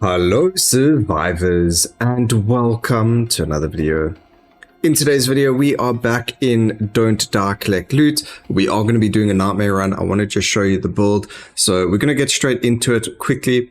Hello survivors and welcome to another video. In today's video we are back in Don't Die Collect Loot. We are going to be doing a nightmare run. I want to just show you the build, so we're going to get straight into it quickly.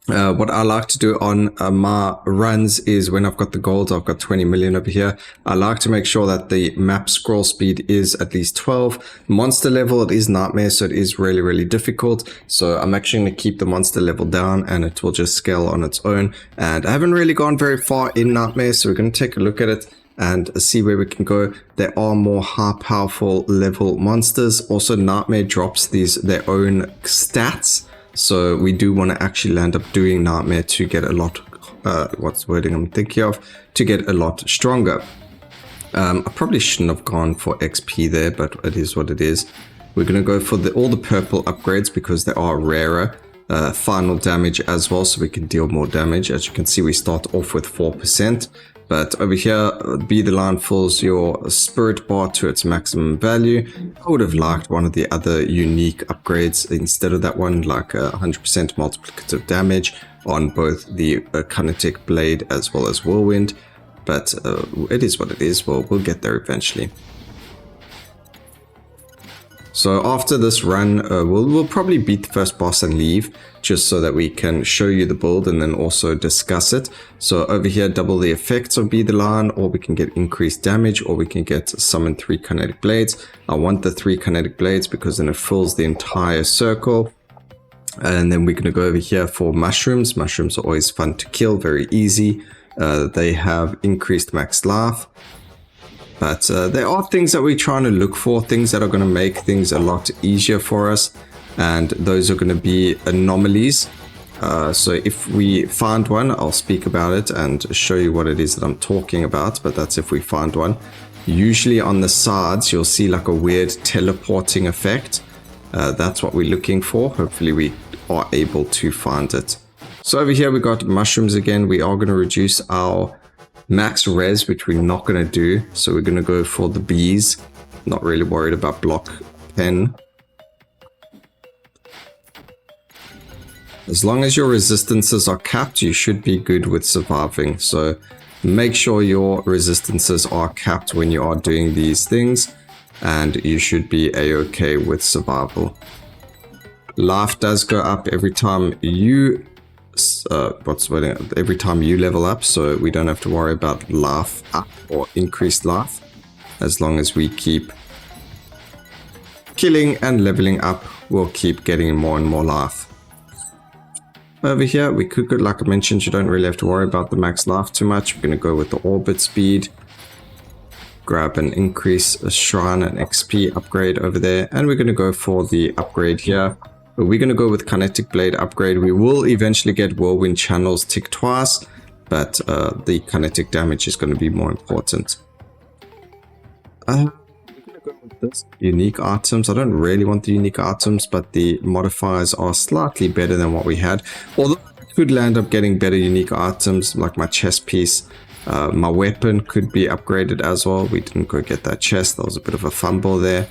What I like to do on my runs is when I've got the gold, I've got 20 million over here. I like to make sure that the map scroll speed is at least 12. Monster level, it is nightmare, so it is really difficult. So I'm actually going to keep the monster level down and it will just scale on its own. And I haven't really gone very far in nightmare, so we're going to take a look at it and see where we can go. There are more high powerful level monsters. Also, nightmare drops their own stats. So we do want to actually land up doing nightmare to get a lot, what's the wording I'm thinking of, to get a lot stronger. I probably shouldn't have gone for XP there, but it is what it is. We're going to go for all the purple upgrades because they are rarer. Final damage as well, so we can deal more damage. As you can see, we start off with 4%. But over here, Be the Lion fills your spirit bar to its maximum value. I would have liked one of the other unique upgrades instead of that one, like 100% multiplicative damage on both the kinetic blade as well as Whirlwind. But it is what it is. We'll get there eventually. So after this run, we'll probably beat the first boss and leave, just so that we can show you the build and then also discuss it. So over here, double the effects of Be the Lion, or we can get increased damage, or we can get summon 3 kinetic blades. I want the 3 kinetic blades because then it fills the entire circle. And then we're going to go over here for mushrooms. Mushrooms are always fun to kill, very easy. They have increased max life. But there are things that we're trying to look for, things that are going to make things a lot easier for us. And those are going to be anomalies. So if we find one, I'll speak about it and show you what it is that I'm talking about. But that's if we find one. Usually on the sides, you'll see like a weird teleporting effect. That's what we're looking for. Hopefully we are able to find it. So over here, we got mushrooms again. We are going to reduce our max res, which we're not going to do, so we're going to go for the bees. Not really worried about block 10. As long as your resistances are capped, you should be good with surviving. So make sure your resistances are capped when you are doing these things, and you should be a-okay with survival. Life does go up every time you every time you level up, so we don't have to worry about life up or increased life. As long as we keep killing and leveling up, we'll keep getting more and more life. Over here, we could, like I mentioned, you don't really have to worry about the max life too much. We're going to go with the orbit speed, grab and increase a shrine and XP upgrade over there, and we're going to go for the upgrade here. We're going to go with Kinetic Blade upgrade. We will eventually get Whirlwind channels tick twice, but the kinetic damage is going to be more important. We're going to go with this. Unique items. I don't really want the unique items, but the modifiers are slightly better than what we had. Although I could land up getting better unique items, like my chest piece. My weapon could be upgraded as well. We didn't go get that chest. That was a bit of a fumble there.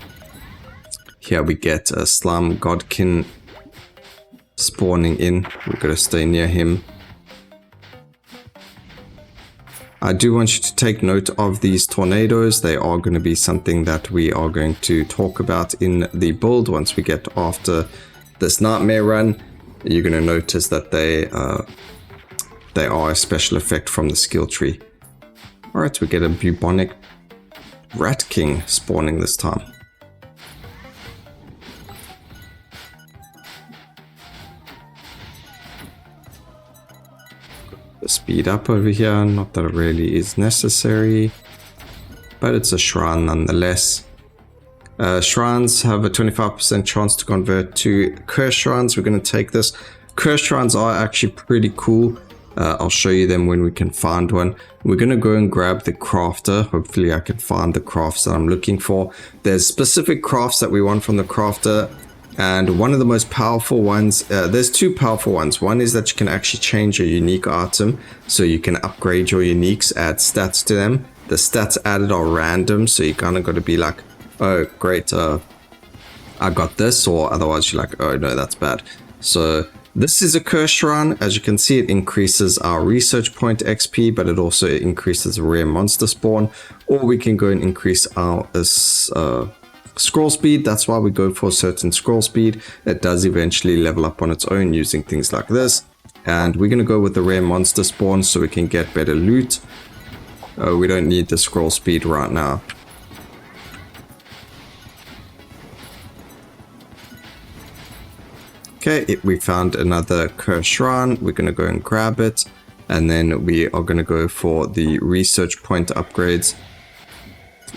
Here we get a Slime Godkin spawning in. We've got to stay near him. I do want you to take note of these tornadoes. They are going to be something that we are going to talk about in the build once we get after this nightmare run. You're going to notice that they are a special effect from the skill tree. Alright, we get a bubonic rat king spawning this time. Speed up over here, not that it really is necessary, but it's a shrine nonetheless. Shrines have a 25% chance to convert to curse shrines. We're going to take this. Curse shrines are actually pretty cool. I'll show you them when we can find one. We're going to go and grab the crafter. Hopefully I can find the crafts that I'm looking for. There's specific crafts that we want from the crafter. And one of the most powerful ones, there's two powerful ones. One is that you can actually change a unique item. So you can upgrade your uniques, add stats to them. The stats added are random. So you kind of got to be like, oh, great, I got this. Or otherwise you're like, oh, no, that's bad. So This is a curse shrine. As you can see, it increases our research point XP, but it also increases rare monster spawn. Or we can go and increase our scroll speed. That's why we go for a certain scroll speed. It does eventually level up on its own using things like this. And we're going to go with the rare monster spawn so we can get better loot. We don't need the scroll speed right now. Okay, we found another curse shrine. We're going to go and grab it. And then we are going to go for the research point upgrades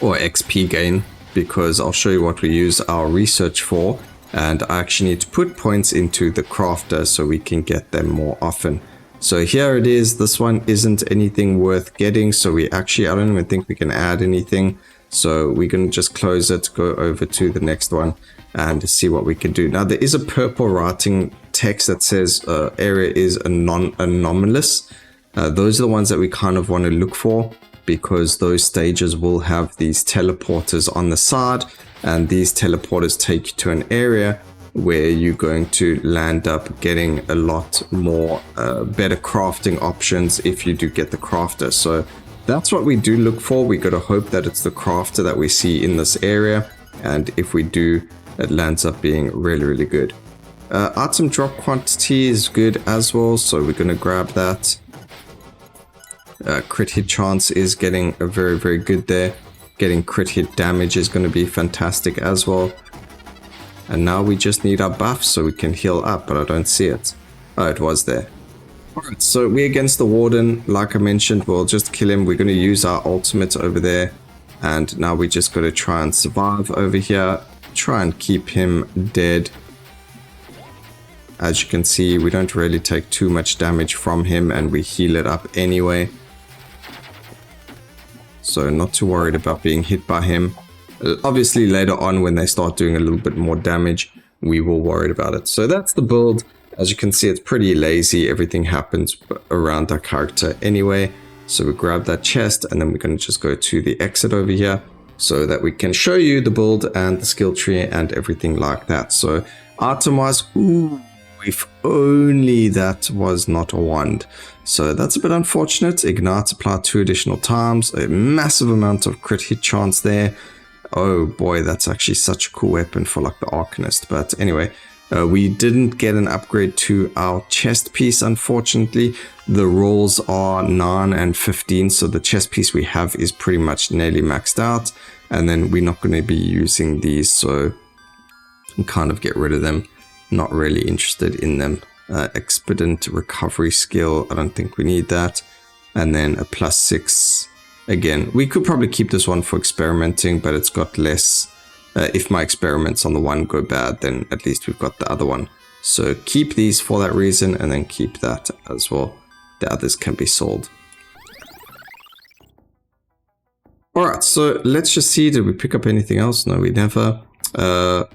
or XP gain, because I'll show you what we use our research for. And I actually need to put points into the crafter so we can get them more often. So here it is. This one isn't anything worth getting. So I don't even think we can add anything. So we're going to just close it, go over to the next one and see what we can do. Now there is a purple writing text that says area is anomalous. Those are the ones that we kind of want to look for, because those stages will have these teleporters on the side, and these teleporters take you to an area where you're going to land up getting a lot more better crafting options if you do get the crafter. So that's what we do look for. We got to hope that it's the crafter that we see in this area, and if we do, it lands up being really, really good. Item drop quantity is good as well, so we're going to grab that. Crit hit chance is getting a very, very good there. Getting crit hit damage is going to be fantastic as well. And now we just need our buff so we can heal up, but I don't see it. Oh, it was there. Alright, so we're against the warden. Like I mentioned, we'll just kill him. We're going to use our ultimate over there. And now we just got to try and survive over here. Try and keep him dead. As you can see, we don't really take too much damage from him, and we heal it up anyway. So not too worried about being hit by him. Obviously later on when they start doing a little bit more damage, we will worry about it. So that's the build. As you can see, it's pretty lazy. Everything happens around our character anyway. So we grab that chest, and then we're going to just go to the exit over here so that we can show you the build and the skill tree and everything like that. So item wise, ooh, if only that was not a wand. So that's a bit unfortunate. Ignite applied 2 additional times. A massive amount of crit hit chance there. Oh boy, that's actually such a cool weapon for like the Arcanist. But anyway, we didn't get an upgrade to our chest piece, unfortunately. The rolls are 9 and 15, so the chest piece we have is pretty much nearly maxed out. And then we're not going to be using these, so we kind of get rid of them. Not really interested in them. Expedient recovery skill, I don't think we need that. And then a +6. Again, we could probably keep this one for experimenting, but it's got less. If my experiments on the one go bad, then at least we've got the other one. So keep these for that reason, and then keep that as well. The others can be sold. Alright, so let's just see, did we pick up anything else? No, we never.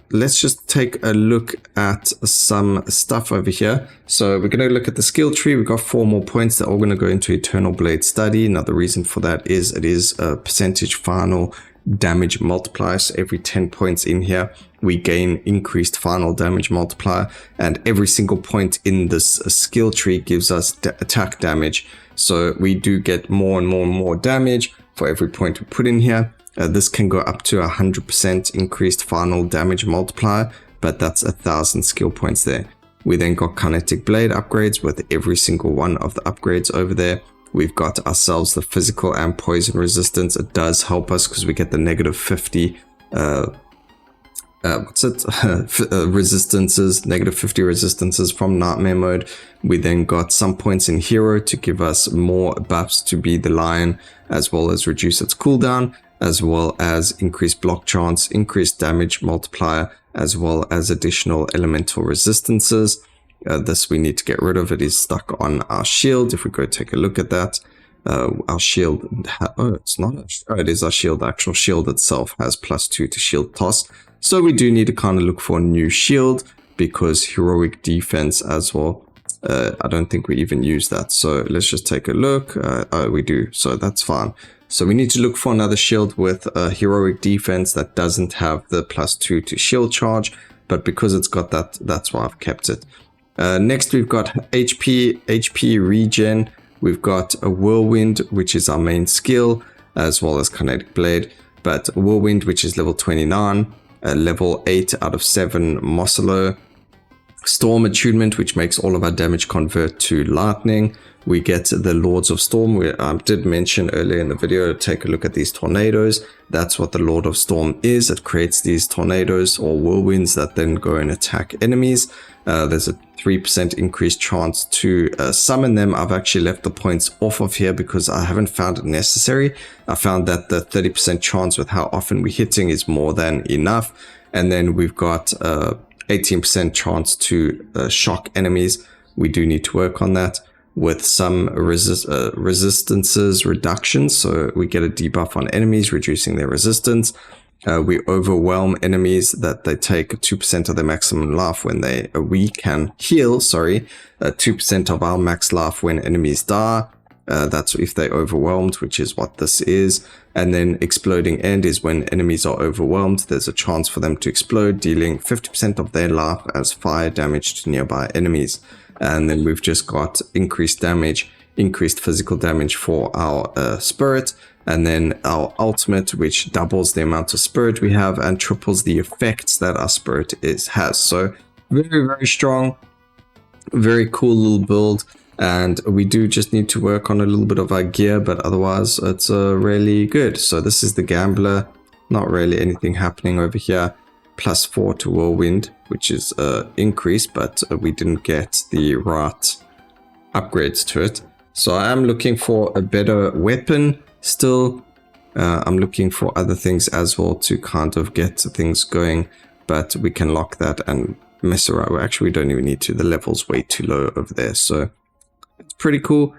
Let's just take a look at some stuff over here. So we're going to look at the skill tree. We've got 4 more points that are all going to go into Eternal Blade Study. Now the reason for that is it is a percentage final damage multiplier. So every 10 points in here, we gain increased final damage multiplier, and every single point in this skill tree gives us attack damage. So we do get more and more and more damage for every point we put in here. This can go up to 100% increased final damage multiplier, but that's 1,000 skill points there. We then got kinetic blade upgrades with every single one of the upgrades over there. We've got ourselves the physical and poison resistance. It does help us because we get the -50 resistances, -50 resistances from nightmare mode. We then got some points in hero to give us more buffs to be the lion, as well as reduce its cooldown, as well as increased block chance, increased damage multiplier, as well as additional elemental resistances. This we need to get rid of. It is stuck on our shield. If we go take a look at that, our shield, it is our shield. The actual shield itself has +2 to shield toss. So we do need to kind of look for a new shield, because heroic defense as well. I don't think we even use that. So let's just take a look. We do, so that's fine. So we need to look for another shield with a heroic defense that doesn't have the +2 to shield charge, but because it's got that, that's why I've kept it. Next, we've got HP regen. We've got a Whirlwind, which is our main skill, as well as Kinetic Blade. But Whirlwind, which is level 29, level 8 out of 7 Mossolo. Storm attunement, which makes all of our damage convert to lightning. We get the Lords of Storm. I did mention earlier in the video to take a look at these tornadoes. That's what the Lord of Storm is. It creates these tornadoes or whirlwinds that then go and attack enemies. There's a 3% increased chance to summon them. I've actually left the points off of here because I haven't found it necessary. I found that the 30% chance with how often we're hitting is more than enough. And then we've got 18% chance to shock enemies. We do need to work on that with some resistances reductions. So we get a debuff on enemies, reducing their resistance. We overwhelm enemies that they take 2% of their maximum life when we can heal, 2% of our max life when enemies die. That's if they're overwhelmed, which is what this is. And then exploding end is when enemies are overwhelmed. There's a chance for them to explode, dealing 50% of their life as fire damage to nearby enemies. And then we've just got increased damage, increased physical damage for our spirit. And then our ultimate, which doubles the amount of spirit we have and triples the effects that our spirit has. So very, very strong, very cool little build. And we do just need to work on a little bit of our gear, but otherwise it's really good. So this is the Gambler. Not really anything happening over here. +4 to Whirlwind, which is increased, but we didn't get the right upgrades to it. So I am looking for a better weapon still. I'm looking for other things as well to kind of get things going, but we can lock that and mess around. Actually, we don't even need to. The level's way too low over there. So it's pretty cool.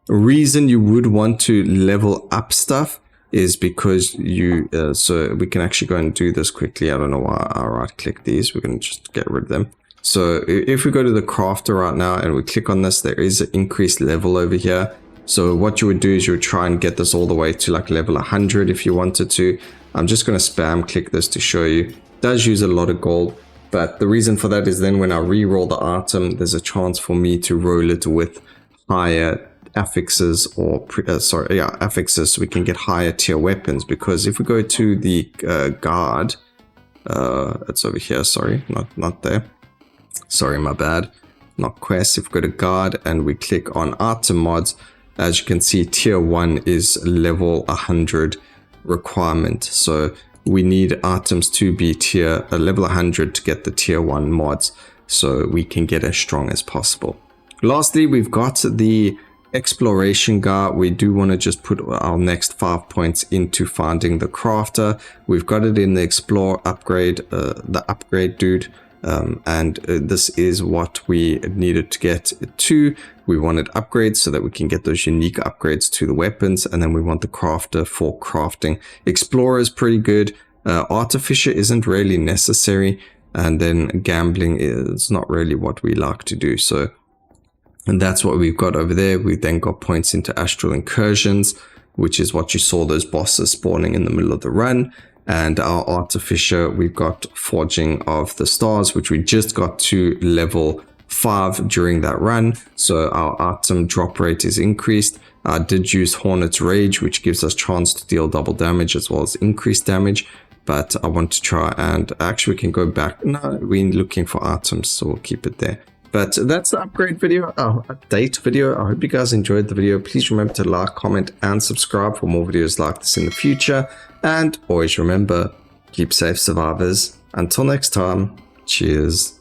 Reason you would want to level up stuff is because you so we can actually go and do this quickly. I don't know why I right click these. We're going to just get rid of them. So if we go to the crafter right now and we click on this, there is an increased level over here. So what you would do is you would try and get this all the way to like level 100 if you wanted to. I'm just going to spam click this to show you. It does use a lot of gold, but the reason for that is then when I re-roll the item, there's a chance for me to roll it with higher affixes or affixes, so we can get higher tier weapons. Because if we go to the guard, it's over here, sorry, not there, sorry, my bad, not quest. If we go to guard and we click on item mods, as you can see, tier 1 is level 100 requirement, so we need items to be level 100 to get the tier 1 mods, so we can get as strong as possible. Lastly, we've got the exploration guard. We do want to just put our next 5 points into finding the crafter. We've got it in the explore upgrade, the upgrade dude, and this is what we needed to get to. We wanted upgrades so that we can get those unique upgrades to the weapons, and then we want the crafter for crafting. Explorer is pretty good. Artificer isn't really necessary, and then gambling is not really what we like to do. So and that's what we've got over there. We then got points into astral incursions, which is what you saw those bosses spawning in the middle of the run. And our artificer, we've got forging of the stars, which we just got to level 5 during that run. So our item drop rate is increased. I did use Hornet's Rage, which gives us chance to deal double damage as well as increased damage. But I want to try and actually we can go back. No, we're looking for items, so we'll keep it there. But that's the upgrade video, update video. I hope you guys enjoyed the video. Please remember to like, comment, and subscribe for more videos like this in the future. And always remember, keep safe, survivors. Until next time, cheers.